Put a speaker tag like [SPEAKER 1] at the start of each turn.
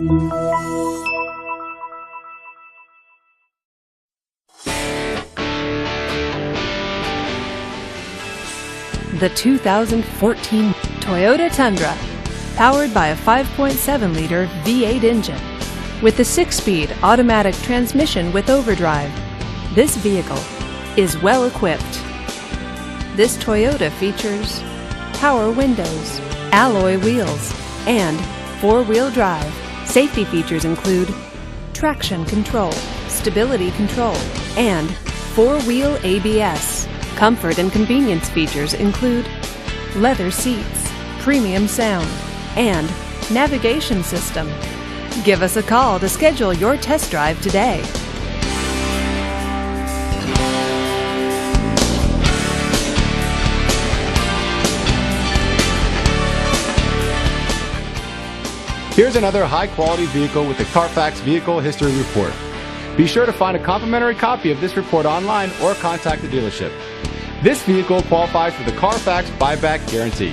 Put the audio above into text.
[SPEAKER 1] The 2014 Toyota Tundra, powered by a 5.7-liter V8 engine. With the 6-speed automatic transmission with overdrive, this vehicle is well equipped. This Toyota features power windows, alloy wheels, and 4-wheel drive. Safety features include traction control, stability control, and 4-wheel ABS. Comfort and convenience features include leather seats, premium sound, and navigation system. Give us a call to schedule your test drive today.
[SPEAKER 2] Here's another high-quality vehicle with the Carfax Vehicle History Report. Be sure to find a complimentary copy of this report online or contact the dealership. This vehicle qualifies for the Carfax Buyback Guarantee.